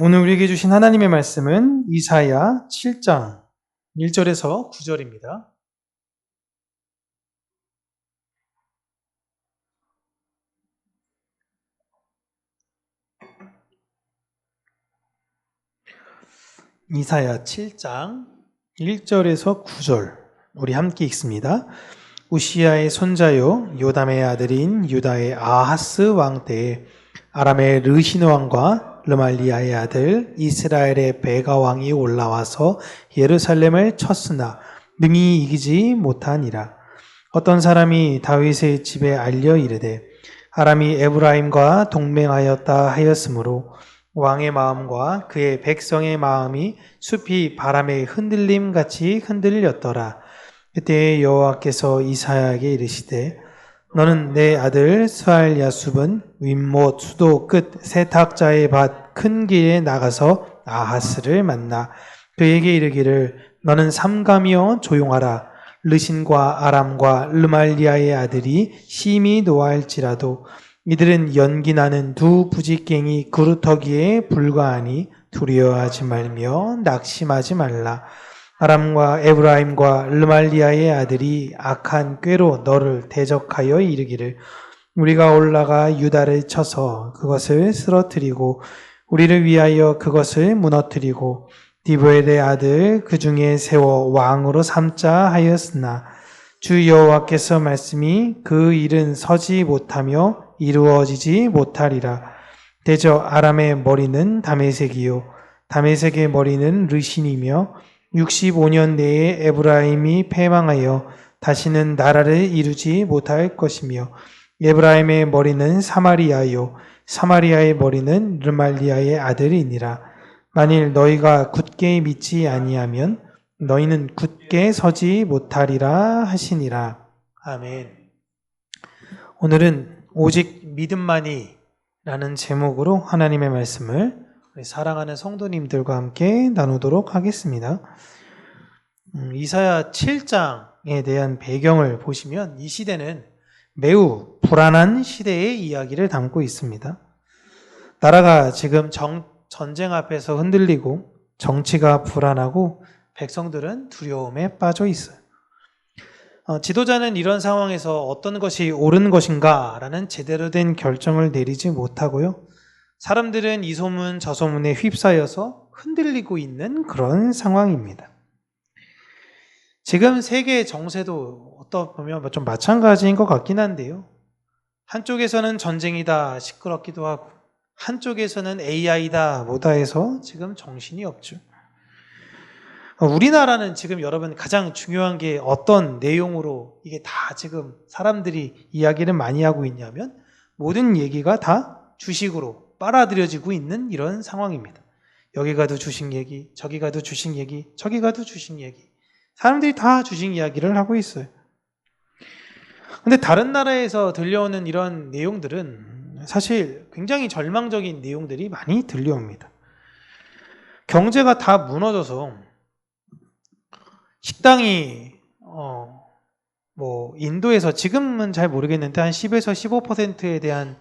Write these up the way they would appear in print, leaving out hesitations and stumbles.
오늘 우리에게 주신 하나님의 말씀은 이사야 7장 1절에서 9절입니다. 이사야 7장 1절에서 9절 우리 함께 읽습니다. 우시야의 손자요 요담의 아들인 유다의 아하스 왕 때에 아람의 르신 왕과 르말리아의 아들 이스라엘의 베가 왕이 올라와서 예루살렘을 쳤으나 능히 이기지 못하니라. 어떤 사람이 다윗의 집에 알려 이르되 아람이 에브라임과 동맹하였다 하였으므로 왕의 마음과 그의 백성의 마음이 숲이 바람의 흔들림 같이 흔들렸더라. 그때 여호와께서 이사야에게 이르시되 너는 내 아들 스알야숲은 윗못 수도 끝 세탁자의 밭 큰 길에 나가서 아하스를 만나 그에게 이르기를 너는 삼가며 조용하라. 르신과 아람과 르말리아의 아들이 심히 노하할지라도 이들은 연기나는 두 부직갱이 그루터기에 불과하니 두려워하지 말며 낙심하지 말라. 아람과 에브라임과 르말리아의 아들이 악한 꾀로 너를 대적하여 이르기를 우리가 올라가 유다를 쳐서 그것을 쓰러뜨리고 우리를 위하여 그것을 무너뜨리고 디브엘의 아들 그 중에 세워 왕으로 삼자 하였으나 주 여호와께서 말씀이 그 일은 서지 못하며 이루어지지 못하리라. 대저 아람의 머리는 다메섹이요 다메섹의 머리는 르신이며 65년 내에 에브라임이 패망하여 다시는 나라를 이루지 못할 것이며 에브라임의 머리는 사마리아요 사마리아의 머리는 르말리아의 아들이니라. 만일 너희가 굳게 믿지 아니하면 너희는 굳게 서지 못하리라 하시니라. 아멘. 오늘은 오직 믿음만이 라는 제목으로 하나님의 말씀을 우리 사랑하는 성도님들과 함께 나누도록 하겠습니다. 이사야 7장에 대한 배경을 보시면 이 시대는 매우 불안한 시대의 이야기를 담고 있습니다. 나라가 지금 전쟁 앞에서 흔들리고 정치가 불안하고 백성들은 두려움에 빠져 있어요. 지도자는 이런 상황에서 어떤 것이 옳은 것인가라는 제대로 된 결정을 내리지 못하고요. 사람들은 이 소문 저 소문에 휩싸여서 흔들리고 있는 그런 상황입니다. 지금 세계 정세도 어떻게 보면 좀 마찬가지인 것 같긴 한데요. 한쪽에서는 전쟁이다 시끄럽기도 하고 한쪽에서는 AI다 뭐다 해서 지금 정신이 없죠. 우리나라는 지금 여러분 가장 중요한 게 어떤 내용으로 이게 다 지금 사람들이 이야기를 많이 하고 있냐면 모든 얘기가 다 주식으로 빨아들여지고 있는 이런 상황입니다. 여기 가도 주식 얘기, 저기 가도 주식 얘기, 저기 가도 주식 얘기. 사람들이 다 주식 이야기를 하고 있어요. 근데 다른 나라에서 들려오는 이런 내용들은 사실 굉장히 절망적인 내용들이 많이 들려옵니다. 경제가 다 무너져서 식당이 인도에서 지금은 잘 모르겠는데 한 10에서 15%에 대한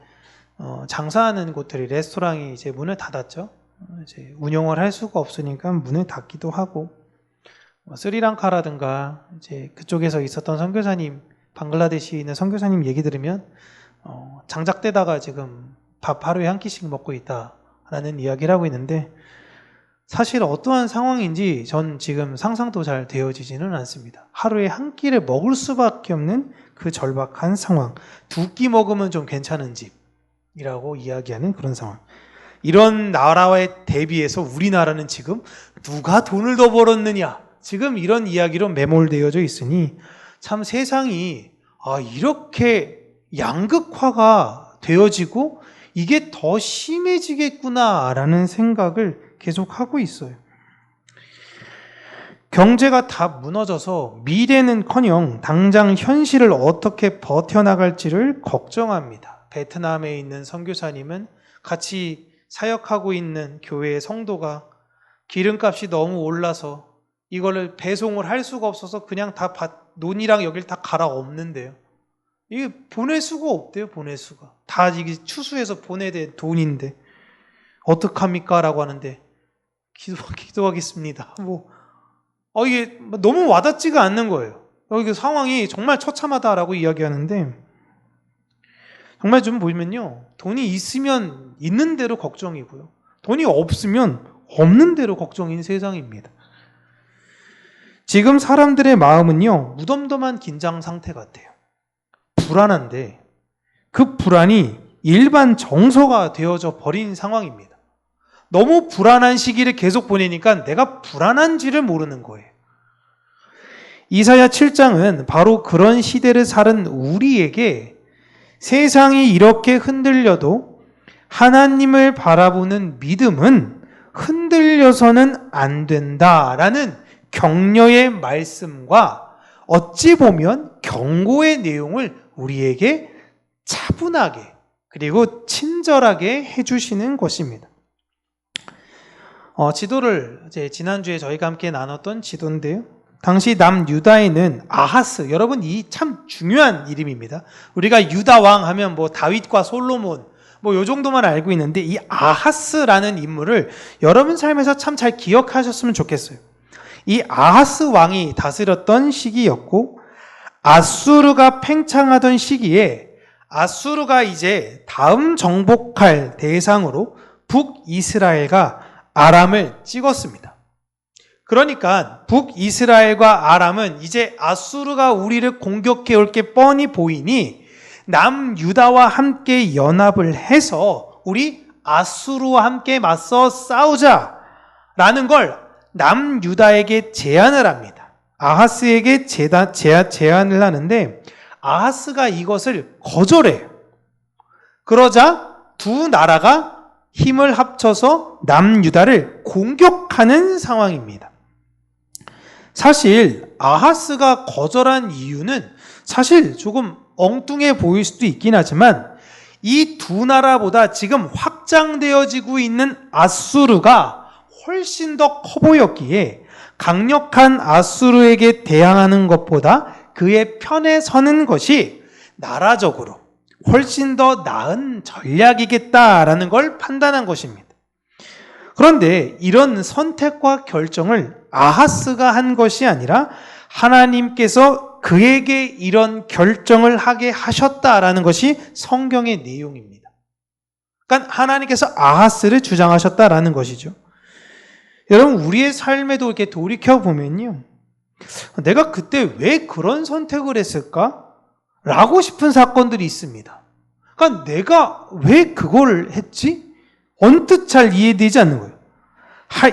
장사하는 곳들이 레스토랑이 이제 문을 닫았죠. 이제 운영을 할 수가 없으니까 문을 닫기도 하고 스리랑카라든가 이제 그쪽에서 있었던 선교사님 방글라데시에 있는 선교사님 얘기 들으면 장작대다가 지금 밥 하루에 한 끼씩 먹고 있다라는 이야기를 하고 있는데 사실 어떠한 상황인지 전 지금 상상도 잘 되어지지는 않습니다. 하루에 한 끼를 먹을 수밖에 없는 그 절박한 상황. 두 끼 먹으면 좀 괜찮은 집이라고 이야기하는 그런 상황. 이런 나라에 대비해서 우리나라는 지금 누가 돈을 더 벌었느냐 지금 이런 이야기로 매몰되어져 있으니 참 세상이 이렇게 양극화가 되어지고 이게 더 심해지겠구나라는 생각을 계속 하고 있어요. 경제가 다 무너져서 미래는커녕 당장 현실을 어떻게 버텨나갈지를 걱정합니다. 베트남에 있는 선교사님은 같이 사역하고 있는 교회의 성도가 기름값이 너무 올라서 이거를 배송을 할 수가 없어서 그냥 다 논이랑 여길 다 갈아엎는데요. 이게 보낼 수가 없대요. 보낼 수가. 다 이게 추수해서 보내야 될 돈인데 어떡합니까? 라고 하는데 기도하겠습니다. 이게 너무 와닿지가 않는 거예요. 이게 상황이 정말 처참하다라고 이야기하는데, 정말 좀 보면요, 돈이 있으면 있는 대로 걱정이고요, 돈이 없으면 없는 대로 걱정인 세상입니다. 지금 사람들의 마음은요, 무덤덤한 긴장 상태 같아요. 불안한데 그 불안이 일반 정서가 되어져 버린 상황입니다. 너무 불안한 시기를 계속 보내니까 내가 불안한지를 모르는 거예요. 이사야 7장은 바로 그런 시대를 살은 우리에게 세상이 이렇게 흔들려도 하나님을 바라보는 믿음은 흔들려서는 안 된다라는 격려의 말씀과 어찌 보면 경고의 내용을 우리에게 차분하게 그리고 친절하게 해주시는 것입니다. 지도를 지난주에 저희가 함께 나눴던 지도인데요, 당시 남유다에는 아하스, 여러분 이 참 중요한 이름입니다. 우리가 유다 왕 하면 다윗과 솔로몬 요 정도만 알고 있는데, 이 아하스라는 인물을 여러분 삶에서 참 잘 기억하셨으면 좋겠어요. 이 아하스 왕이 다스렸던 시기였고, 아수르가 팽창하던 시기에 아수르가 이제 다음 정복할 대상으로 북이스라엘과 아람을 찍었습니다. 그러니까 북이스라엘과 아람은 이제 아수르가 우리를 공격해 올 게 뻔히 보이니 남유다와 함께 연합을 해서 우리 아수르와 함께 맞서 싸우자라는 걸 남유다에게 제안을 합니다. 아하스에게 제안을 하는데 아하스가 이것을 거절해요. 그러자 두 나라가 힘을 합쳐서 남유다를 공격하는 상황입니다. 사실 아하스가 거절한 이유는 사실 조금 엉뚱해 보일 수도 있긴 하지만, 이 두 나라보다 지금 확장되어지고 있는 아수르가 훨씬 더 커 보였기에 강력한 아수르에게 대항하는 것보다 그의 편에 서는 것이 나라적으로 훨씬 더 나은 전략이겠다라는 걸 판단한 것입니다. 그런데 이런 선택과 결정을 아하스가 한 것이 아니라 하나님께서 그에게 이런 결정을 하게 하셨다라는 것이 성경의 내용입니다. 그러니까 하나님께서 아하스를 주장하셨다라는 것이죠. 여러분, 우리의 삶에도 이렇게 돌이켜보면요, 내가 그때 왜 그런 선택을 했을까? 라고 싶은 사건들이 있습니다. 그러니까 내가 왜 그걸 했지? 언뜻 잘 이해되지 않는 거예요.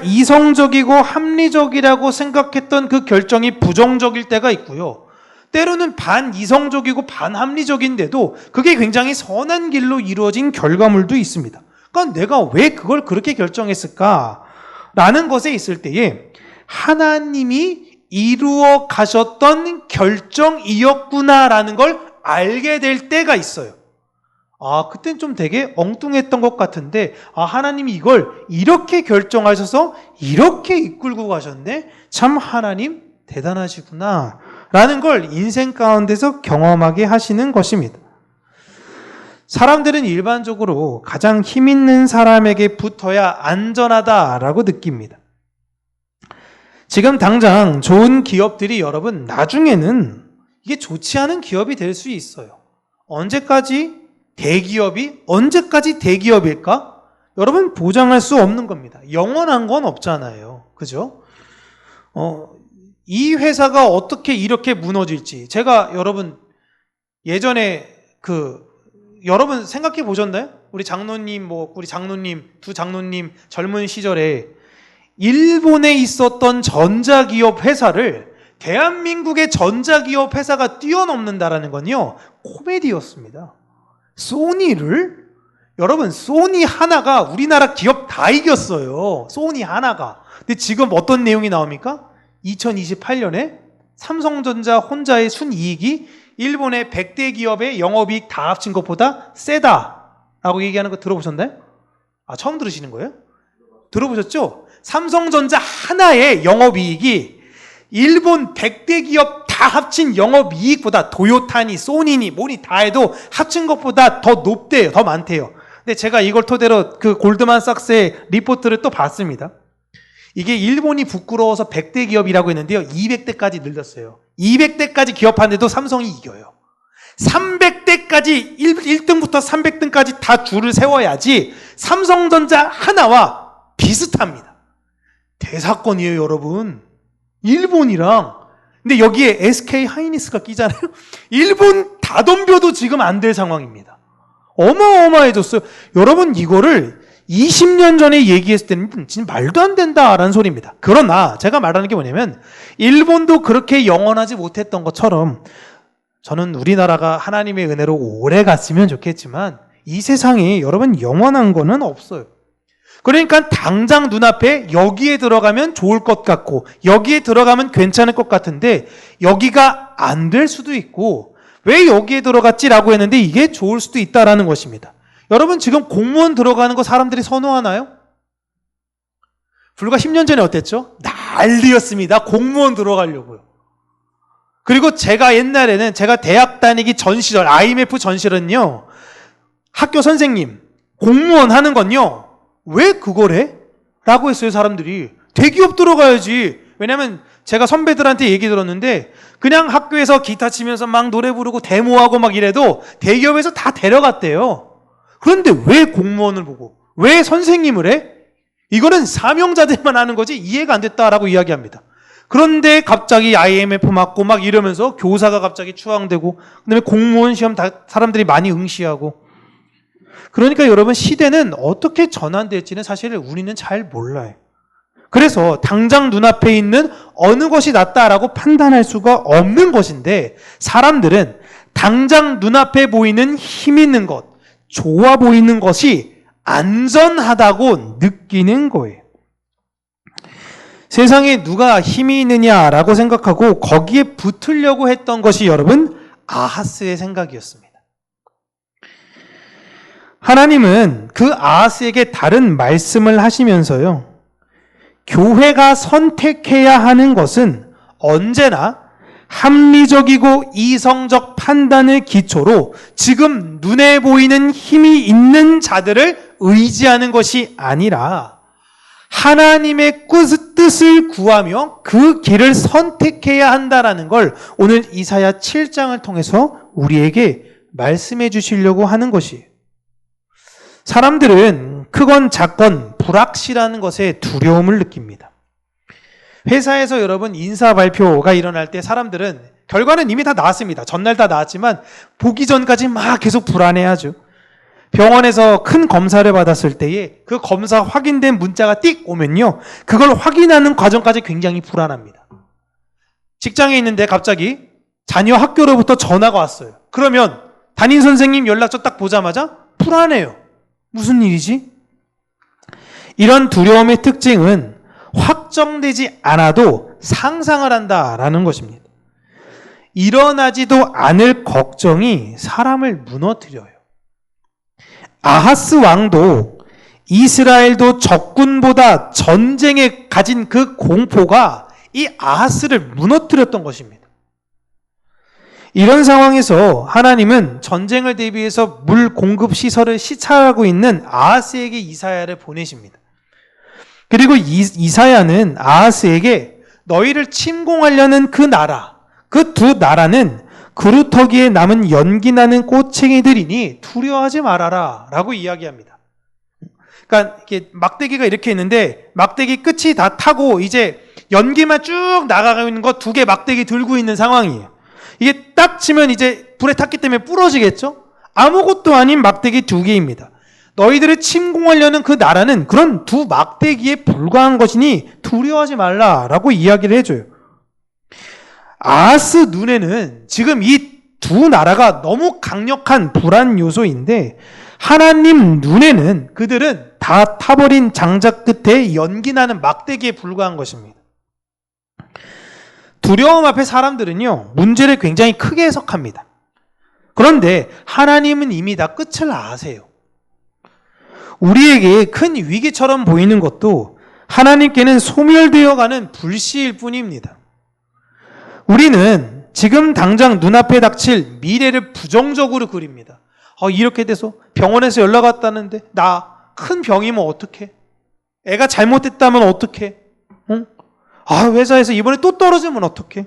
이성적이고 합리적이라고 생각했던 그 결정이 부정적일 때가 있고요, 때로는 반이성적이고 반합리적인데도 그게 굉장히 선한 길로 이루어진 결과물도 있습니다. 그러니까 내가 왜 그걸 그렇게 결정했을까? 라는 것에 있을 때에 하나님이 이루어 가셨던 결정이었구나라는 걸 알게 될 때가 있어요. 그땐 좀 되게 엉뚱했던 것 같은데, 하나님이 이걸 이렇게 결정하셔서 이렇게 이끌고 가셨네? 참 하나님 대단하시구나 라는 걸 인생 가운데서 경험하게 하시는 것입니다. 사람들은 일반적으로 가장 힘 있는 사람에게 붙어야 안전하다라고 느낍니다. 지금 당장 좋은 기업들이 여러분 나중에는 이게 좋지 않은 기업이 될 수 있어요. 언제까지 대기업일까? 여러분, 보장할 수 없는 겁니다. 영원한 건 없잖아요. 그죠? 이 회사가 어떻게 이렇게 무너질지, 제가 여러분 예전에 여러분 생각해 보셨나요? 우리 장로님, 두 장로님 젊은 시절에 일본에 있었던 전자기업 회사를 대한민국의 전자기업 회사가 뛰어넘는다라는 건요, 코미디였습니다. 여러분, 소니 하나가 우리나라 기업 다 이겼어요. 소니 하나가. 근데 지금 어떤 내용이 나옵니까? 2028년에 삼성전자 혼자의 순이익이 일본의 100대 기업의 영업이익 다 합친 것보다 세다라고 얘기하는 거 들어보셨나요? 처음 들으시는 거예요? 들어보셨죠? 삼성전자 하나의 영업이익이 일본 100대 기업 다 합친 영업이익보다, 도요타니 소니니 뭐니 다 해도 합친 것보다 더 높대요. 더 많대요. 근데 제가 이걸 토대로 그 골드만삭스의 리포트를 또 봤습니다. 이게 일본이 부끄러워서 100대 기업이라고 했는데요. 200대까지 늘렸어요. 200대까지 기업하는데도 삼성이 이겨요. 300대까지 1등부터 300등까지 다 줄을 세워야지 삼성전자 하나와 비슷합니다. 대사건이에요, 여러분. 일본이랑. 근데 여기에 SK 하이닉스가 끼잖아요. 일본 다 덤벼도 지금 안 될 상황입니다. 어마어마해졌어요. 여러분, 이거를 20년 전에 얘기했을 때는 진짜 말도 안 된다라는 소리입니다. 그러나 제가 말하는 게 뭐냐면 일본도 그렇게 영원하지 못했던 것처럼 저는 우리나라가 하나님의 은혜로 오래 갔으면 좋겠지만 이 세상에 여러분 영원한 거는 없어요. 그러니까 당장 눈앞에 여기에 들어가면 좋을 것 같고 여기에 들어가면 괜찮을 것 같은데 여기가 안 될 수도 있고 왜 여기에 들어갔지라고 했는데 이게 좋을 수도 있다라는 것입니다. 여러분 지금 공무원 들어가는 거 사람들이 선호하나요? 불과 10년 전에 어땠죠? 난리였습니다. 공무원 들어가려고요. 그리고 제가 옛날에는 제가 대학 다니기 전 시절 IMF 전 시절은요. 학교 선생님 공무원 하는 건요. 왜 그걸 해? 라고 했어요. 사람들이. 대기업 들어가야지. 왜냐면 제가 선배들한테 얘기 들었는데 그냥 학교에서 기타 치면서 막 노래 부르고 데모하고 막 이래도 대기업에서 다 데려갔대요. 그런데 왜 공무원을 보고 왜 선생님을 해? 이거는 사명자들만 하는 거지 이해가 안 됐다라고 이야기합니다. 그런데 갑자기 IMF 맞고 막 이러면서 교사가 갑자기 추앙되고 그다음에 공무원 시험 다 사람들이 많이 응시하고 그러니까 여러분 시대는 어떻게 전환될지는 사실 우리는 잘 몰라요. 그래서 당장 눈앞에 있는 어느 것이 낫다라고 판단할 수가 없는 것인데 사람들은 당장 눈앞에 보이는 힘 있는 것, 좋아 보이는 것이 안전하다고 느끼는 거예요. 세상에 누가 힘이 있느냐라고 생각하고 거기에 붙으려고 했던 것이 여러분 아하스의 생각이었습니다. 하나님은 그 아하스에게 다른 말씀을 하시면서요. 교회가 선택해야 하는 것은 언제나 합리적이고 이성적 판단을 기초로 지금 눈에 보이는 힘이 있는 자들을 의지하는 것이 아니라 하나님의 뜻을 구하며 그 길을 선택해야 한다라는 걸 오늘 이사야 7장을 통해서 우리에게 말씀해 주시려고 하는 것이에요. 사람들은 크건 작건 불확실한 것에 두려움을 느낍니다. 회사에서 여러분 인사 발표가 일어날 때 사람들은 결과는 이미 다 나왔습니다. 전날 다 나왔지만 보기 전까지 막 계속 불안해하죠. 병원에서 큰 검사를 받았을 때에 그 검사 확인된 문자가 띡 오면요. 그걸 확인하는 과정까지 굉장히 불안합니다. 직장에 있는데 갑자기 자녀 학교로부터 전화가 왔어요. 그러면 담임 선생님 연락처 딱 보자마자 불안해요. 무슨 일이지? 이런 두려움의 특징은 확정되지 않아도 상상을 한다라는 것입니다. 일어나지도 않을 걱정이 사람을 무너뜨려요. 아하스 왕도 이스라엘도 적군보다 전쟁에 가진 그 공포가 이 아하스를 무너뜨렸던 것입니다. 이런 상황에서 하나님은 전쟁을 대비해서 물 공급 시설을 시찰하고 있는 아하스에게 이사야를 보내십니다. 그리고 이사야는 아하스에게 너희를 침공하려는 그 나라, 그 두 나라는 그루터기에 남은 연기나는 꼬챙이들이니 두려워하지 말아라 라고 이야기합니다. 그러니까 이렇게 막대기가 이렇게 있는데 막대기 끝이 다 타고 이제 연기만 쭉 나가고 있는 거 두 개 막대기 들고 있는 상황이에요. 이게 딱 치면 이제 불에 탔기 때문에 부러지겠죠? 아무것도 아닌 막대기 두 개입니다. 너희들을 침공하려는 그 나라는 그런 두 막대기에 불과한 것이니 두려워하지 말라라고 이야기를 해줘요. 아하스 눈에는 지금 이 두 나라가 너무 강력한 불안 요소인데 하나님 눈에는 그들은 다 타버린 장작 끝에 연기나는 막대기에 불과한 것입니다. 두려움 앞에 사람들은요, 문제를 굉장히 크게 해석합니다. 그런데 하나님은 이미 다 끝을 아세요. 우리에게 큰 위기처럼 보이는 것도 하나님께는 소멸되어가는 불씨일 뿐입니다. 우리는 지금 당장 눈앞에 닥칠 미래를 부정적으로 그립니다. 이렇게 돼서 병원에서 연락 왔다는데 나 큰 병이면 어떡해? 애가 잘못됐다면 어떡해? 응? 회사에서 이번에 또 떨어지면 어떡해?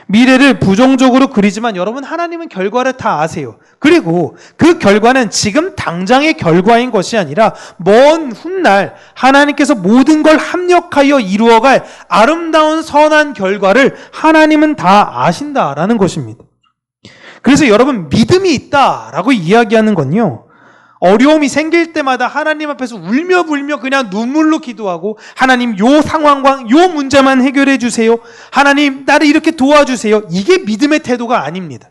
미래를 부정적으로 그리지만 여러분, 하나님은 결과를 다 아세요. 그리고 그 결과는 지금 당장의 결과인 것이 아니라 먼 훗날 하나님께서 모든 걸 합력하여 이루어갈 아름다운 선한 결과를 하나님은 다 아신다라는 것입니다. 그래서 여러분, 믿음이 있다라고 이야기하는 건요, 어려움이 생길 때마다 하나님 앞에서 울며 불며 그냥 눈물로 기도하고, 하나님 요 상황과 요 문제만 해결해 주세요, 하나님 나를 이렇게 도와주세요, 이게 믿음의 태도가 아닙니다.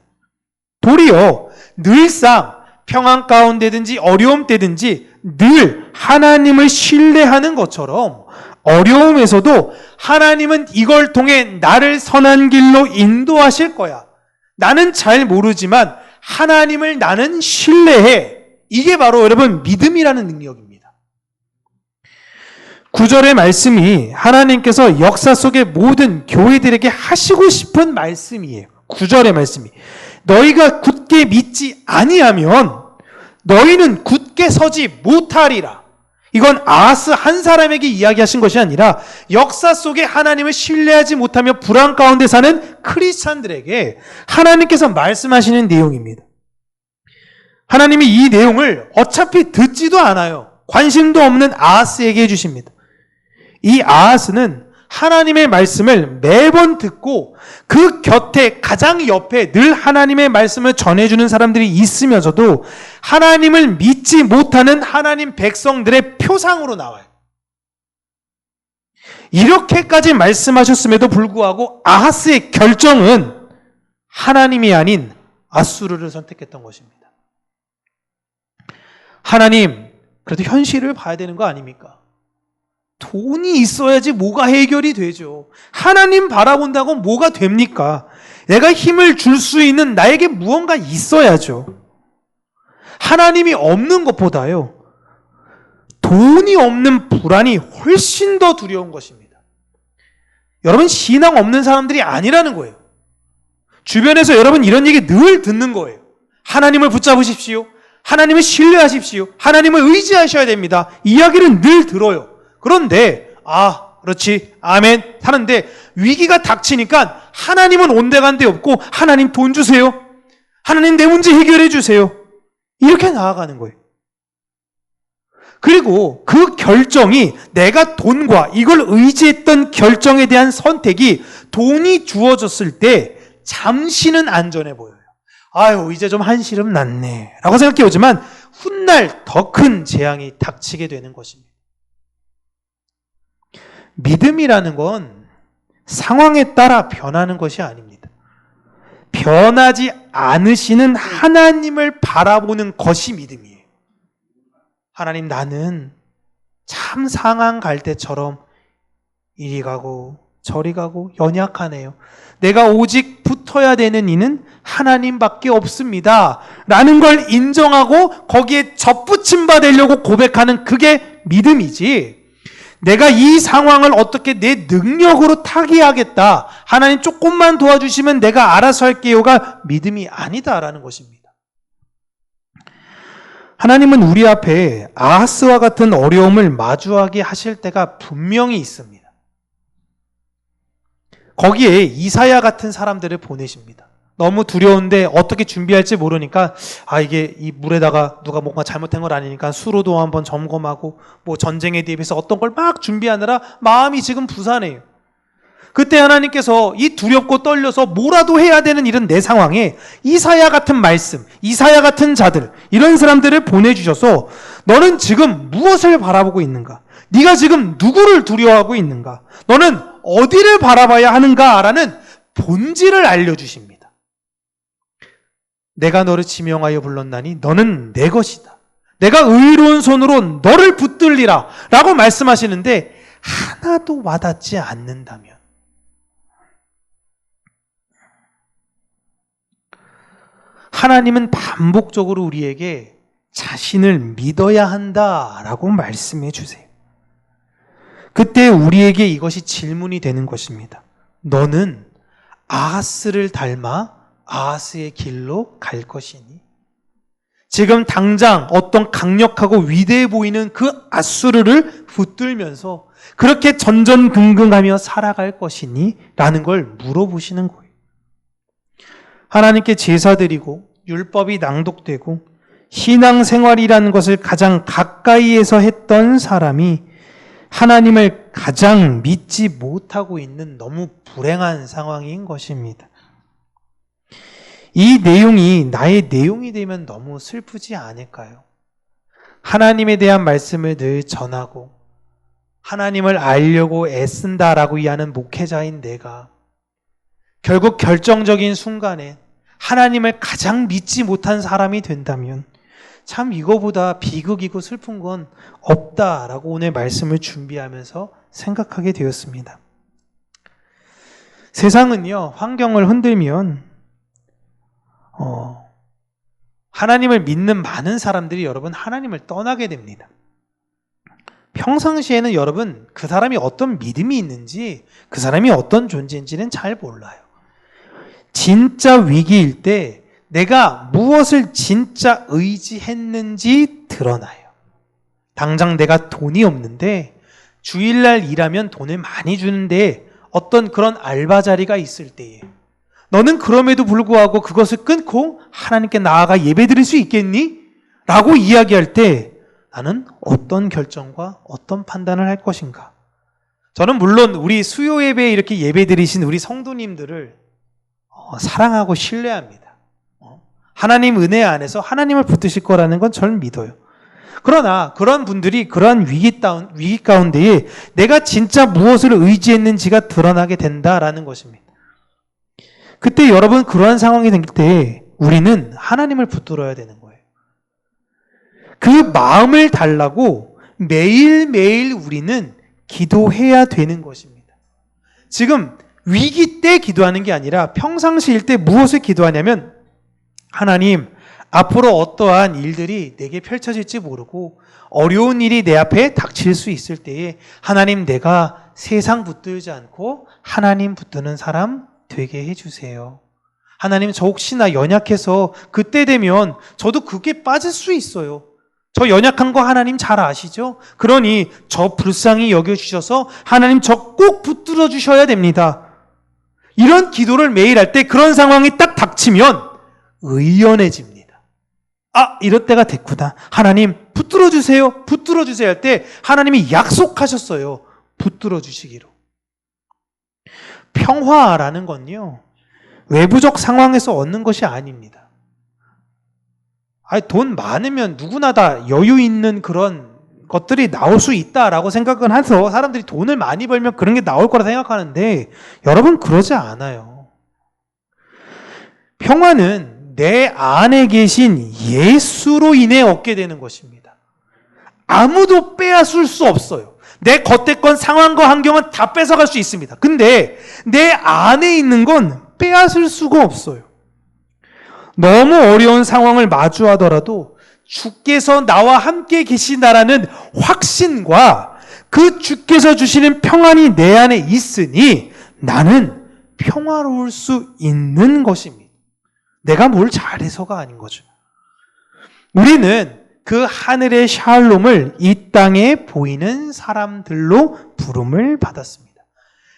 도리어 늘상 평안 가운데든지 어려움 때든지 늘 하나님을 신뢰하는 것처럼 어려움에서도 하나님은 이걸 통해 나를 선한 길로 인도하실 거야, 나는 잘 모르지만 하나님을 나는 신뢰해, 이게 바로 여러분 믿음이라는 능력입니다. 9절의 말씀이 하나님께서 역사 속의 모든 교회들에게 하시고 싶은 말씀이에요. 9절의 말씀이 너희가 굳게 믿지 아니하면 너희는 굳게 서지 못하리라. 이건 아하스 한 사람에게 이야기하신 것이 아니라 역사 속에 하나님을 신뢰하지 못하며 불안 가운데 사는 크리스찬들에게 하나님께서 말씀하시는 내용입니다. 하나님이 이 내용을 어차피 듣지도 않아요, 관심도 없는 아하스에게 해주십니다. 이 아하스는 하나님의 말씀을 매번 듣고 그 곁에 가장 옆에 늘 하나님의 말씀을 전해주는 사람들이 있으면서도 하나님을 믿지 못하는 하나님 백성들의 표상으로 나와요. 이렇게까지 말씀하셨음에도 불구하고 아하스의 결정은 하나님이 아닌 아수르를 선택했던 것입니다. 하나님, 그래도 현실을 봐야 되는 거 아닙니까? 돈이 있어야지 뭐가 해결이 되죠. 하나님 바라본다고 뭐가 됩니까? 내가 힘을 줄 수 있는 나에게 무언가 있어야죠. 하나님이 없는 것보다요, 돈이 없는 불안이 훨씬 더 두려운 것입니다. 여러분, 신앙 없는 사람들이 아니라는 거예요. 주변에서 여러분 이런 얘기 늘 듣는 거예요. 하나님을 붙잡으십시오, 하나님을 신뢰하십시오, 하나님을 의지하셔야 됩니다, 이야기를 늘 들어요. 그런데 그렇지, 아멘 하는데 위기가 닥치니까 하나님은 온데간데 없고 하나님 돈 주세요, 하나님 내 문제 해결해 주세요, 이렇게 나아가는 거예요. 그리고 그 결정이, 내가 돈과 이걸 의지했던 결정에 대한 선택이 돈이 주어졌을 때 잠시는 안전해 보여요. 이제 좀 한시름 났네 라고 생각해 오지만 훗날 더 큰 재앙이 닥치게 되는 것입니다. 믿음이라는 건 상황에 따라 변하는 것이 아닙니다. 변하지 않으시는 하나님을 바라보는 것이 믿음이에요. 하나님, 나는 참 상황 갈 때처럼 이리 가고 저리 가고 연약하네요. 내가 오직 붙어야 되는 이는 하나님밖에 없습니다 라는 걸 인정하고 거기에 접붙임 받으려고 고백하는, 그게 믿음이지, 내가 이 상황을 어떻게 내 능력으로 타개하겠다, 하나님 조금만 도와주시면 내가 알아서 할게요가 믿음이 아니다라는 것입니다. 하나님은 우리 앞에 아하스와 같은 어려움을 마주하게 하실 때가 분명히 있습니다. 거기에 이사야 같은 사람들을 보내십니다. 너무 두려운데 어떻게 준비할지 모르니까 이게 이 물에다가 누가 뭔가 잘못한 걸 아니니까 수로도 한번 점검하고 뭐 전쟁에 대비해서 어떤 걸 막 준비하느라 마음이 지금 부산해요. 그때 하나님께서 이 두렵고 떨려서 뭐라도 해야 되는 이런 내 상황에 이사야 같은 말씀, 이사야 같은 자들, 이런 사람들을 보내주셔서 너는 지금 무엇을 바라보고 있는가? 네가 지금 누구를 두려워하고 있는가? 너는 어디를 바라봐야 하는가라는 본질을 알려주십니다. 내가 너를 지명하여 불렀나니 너는 내 것이다, 내가 의로운 손으로 너를 붙들리라 라고 말씀하시는데 하나도 와닿지 않는다면, 하나님은 반복적으로 우리에게 자신을 믿어야 한다라고 말씀해 주세요. 그때 우리에게 이것이 질문이 되는 것입니다. 너는 아하스를 닮아 아하스의 길로 갈 것이니? 지금 당장 어떤 강력하고 위대해 보이는 그 아수르를 붙들면서 그렇게 전전긍긍하며 살아갈 것이니? 라는 걸 물어보시는 거예요. 하나님께 제사드리고 율법이 낭독되고 신앙생활이라는 것을 가장 가까이에서 했던 사람이 하나님을 가장 믿지 못하고 있는 너무 불행한 상황인 것입니다. 이 내용이 나의 내용이 되면 너무 슬프지 않을까요? 하나님에 대한 말씀을 늘 전하고 하나님을 알려고 애쓴다라고 이해하는 목회자인 내가 결국 결정적인 순간에 하나님을 가장 믿지 못한 사람이 된다면 참 이거보다 비극이고 슬픈 건 없다라고 오늘 말씀을 준비하면서 생각하게 되었습니다. 세상은요, 환경을 흔들면 하나님을 믿는 많은 사람들이 여러분 하나님을 떠나게 됩니다. 평상시에는 여러분 그 사람이 어떤 믿음이 있는지 그 사람이 어떤 존재인지는 잘 몰라요. 진짜 위기일 때 내가 무엇을 진짜 의지했는지 드러나요. 당장 내가 돈이 없는데 주일날 일하면 돈을 많이 주는데 어떤 그런 알바 자리가 있을 때에 너는 그럼에도 불구하고 그것을 끊고 하나님께 나아가 예배드릴 수 있겠니? 라고 이야기할 때 나는 어떤 결정과 어떤 판단을 할 것인가? 저는 물론 우리 수요 예배에 이렇게 예배드리신 우리 성도님들을 사랑하고 신뢰합니다. 하나님 은혜 안에서 하나님을 붙드실 거라는 건 저는 믿어요. 그러나 그런 분들이 그러한 위기 가운데에 내가 진짜 무엇을 의지했는지가 드러나게 된다라는 것입니다. 그때 여러분 그러한 상황이 생길 때 우리는 하나님을 붙들어야 되는 거예요. 그 마음을 달라고 매일매일 우리는 기도해야 되는 것입니다. 지금 위기 때 기도하는 게 아니라 평상시일 때 무엇을 기도하냐면 하나님, 앞으로 어떠한 일들이 내게 펼쳐질지 모르고 어려운 일이 내 앞에 닥칠 수 있을 때에 하나님 내가 세상 붙들지 않고 하나님 붙드는 사람 되게 해주세요. 하나님 저 혹시나 연약해서 그때 되면 저도 그게 빠질 수 있어요. 저 연약한 거 하나님 잘 아시죠? 그러니 저 불쌍히 여겨주셔서 하나님 저 꼭 붙들어 주셔야 됩니다. 이런 기도를 매일 할 때 그런 상황이 딱 닥치면 의연해집니다. 아, 이럴 때가 됐구나. 하나님 붙들어 주세요. 붙들어 주세요 할 때 하나님이 약속하셨어요. 붙들어 주시기로. 평화라는 건요, 외부적 상황에서 얻는 것이 아닙니다. 돈 많으면 누구나 다 여유 있는 그런 것들이 나올 수 있다라고 생각은 해서 사람들이 돈을 많이 벌면 그런 게 나올 거라 생각하는데 여러분 그러지 않아요. 평화는 내 안에 계신 예수로 인해 얻게 되는 것입니다. 아무도 빼앗을 수 없어요. 내 겉에건 상황과 환경은 다 뺏어갈 수 있습니다. 근데 내 안에 있는 건 빼앗을 수가 없어요. 너무 어려운 상황을 마주하더라도 주께서 나와 함께 계신다라는 확신과 그 주께서 주시는 평안이 내 안에 있으니 나는 평화로울 수 있는 것입니다. 내가 뭘 잘해서가 아닌 거죠. 우리는 그 하늘의 샬롬을 이 땅에 보이는 사람들로 부름을 받았습니다.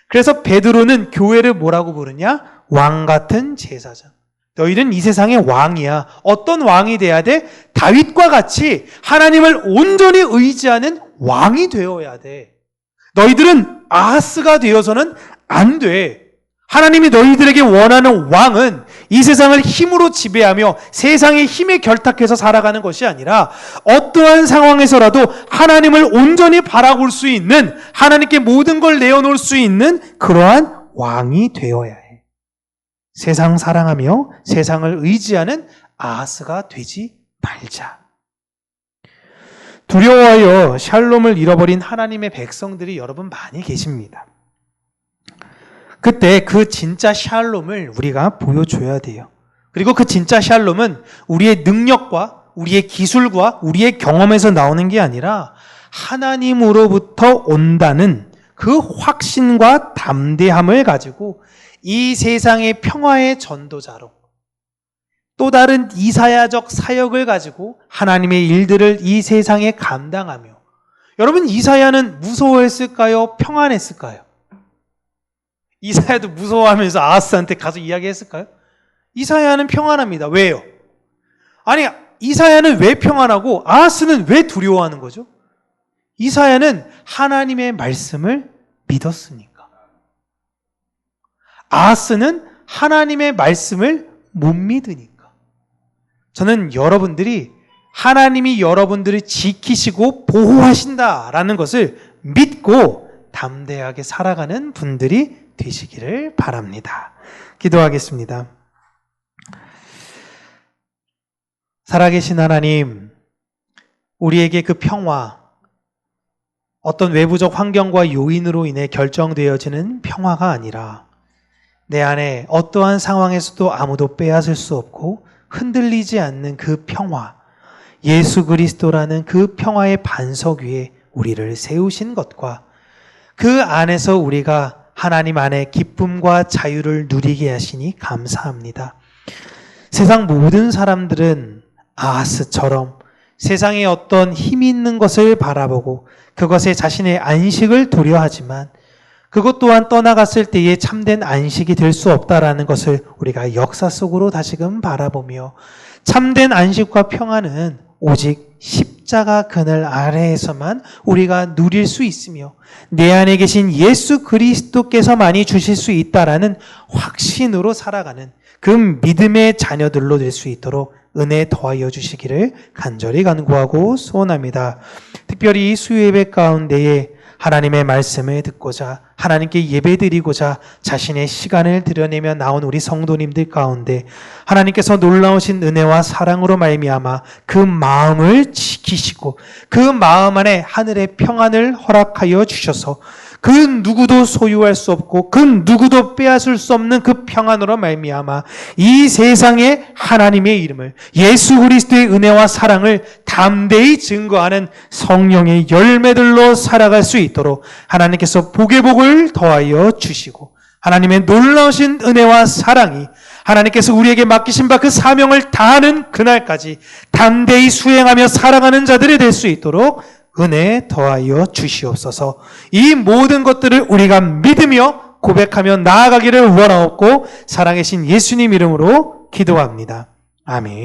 그래서 베드로는 교회를 뭐라고 부르냐? 왕 같은 제사장. 너희는 이 세상의 왕이야. 어떤 왕이 돼야 돼? 다윗과 같이 하나님을 온전히 의지하는 왕이 되어야 돼. 너희들은 아하스가 되어서는 안 돼. 하나님이 너희들에게 원하는 왕은 이 세상을 힘으로 지배하며 세상의 힘에 결탁해서 살아가는 것이 아니라 어떠한 상황에서라도 하나님을 온전히 바라볼 수 있는, 하나님께 모든 걸 내어놓을 수 있는 그러한 왕이 되어야 해. 세상 사랑하며 세상을 의지하는 아하스가 되지 말자. 두려워하여 샬롬을 잃어버린 하나님의 백성들이 여러분 많이 계십니다. 그때 그 진짜 샬롬을 우리가 보여줘야 돼요. 그리고 그 진짜 샬롬은 우리의 능력과 우리의 기술과 우리의 경험에서 나오는 게 아니라 하나님으로부터 온다는 그 확신과 담대함을 가지고 이 세상의 평화의 전도자로, 또 다른 이사야적 사역을 가지고 하나님의 일들을 이 세상에 감당하며, 여러분 이사야는 무서워했을까요? 평안했을까요? 이사야도 무서워하면서 아하스한테 가서 이야기했을까요? 이사야는 평안합니다. 왜요? 아니, 이사야는 왜 평안하고 아하스는 왜 두려워하는 거죠? 이사야는 하나님의 말씀을 믿었으니까. 아하스는 하나님의 말씀을 못 믿으니까. 저는 여러분들이 하나님이 여러분들을 지키시고 보호하신다라는 것을 믿고 담대하게 살아가는 분들이 되시기를 바랍니다. 기도하겠습니다. 살아계신 하나님, 우리에게 그 평화, 어떤 외부적 환경과 요인으로 인해 결정되어지는 평화가 아니라 내 안에 어떠한 상황에서도 아무도 빼앗을 수 없고 흔들리지 않는 그 평화, 예수 그리스도라는 그 평화의 반석 위에 우리를 세우신 것과 그 안에서 우리가 하나님 안에 기쁨과 자유를 누리게 하시니 감사합니다. 세상 모든 사람들은 아하스처럼 세상에 어떤 힘이 있는 것을 바라보고 그것에 자신의 안식을 두려워하지만 그것 또한 떠나갔을 때에 참된 안식이 될 수 없다라는 것을 우리가 역사 속으로 다시금 바라보며 참된 안식과 평안은 오직 십자가 그늘 아래에서만 우리가 누릴 수 있으며 내 안에 계신 예수 그리스도께서만이 주실 수 있다라는 확신으로 살아가는 그 믿음의 자녀들로 될 수 있도록 은혜 더하여 주시기를 간절히 간구하고 소원합니다. 특별히 이 수요예배 가운데에 하나님의 말씀을 듣고자 하나님께 예배드리고자 자신의 시간을 드려내며 나온 우리 성도님들 가운데 하나님께서 놀라우신 은혜와 사랑으로 말미암아 그 마음을 지키시고 그 마음 안에 하늘의 평안을 허락하여 주셔서 그 누구도 소유할 수 없고 그 누구도 빼앗을 수 없는 그 평안으로 말미암아 이 세상에 하나님의 이름을, 예수 그리스도의 은혜와 사랑을 담대히 증거하는 성령의 열매들로 살아갈 수 있도록 하나님께서 복의 복을 더하여 주시고 하나님의 놀라우신 은혜와 사랑이 하나님께서 우리에게 맡기신 바 그 사명을 다하는 그날까지 담대히 수행하며 살아가는 자들이 될 수 있도록 은혜 더하여 주시옵소서. 이 모든 것들을 우리가 믿으며 고백하며 나아가기를 원하옵고 사랑하신 예수님 이름으로 기도합니다. 아멘.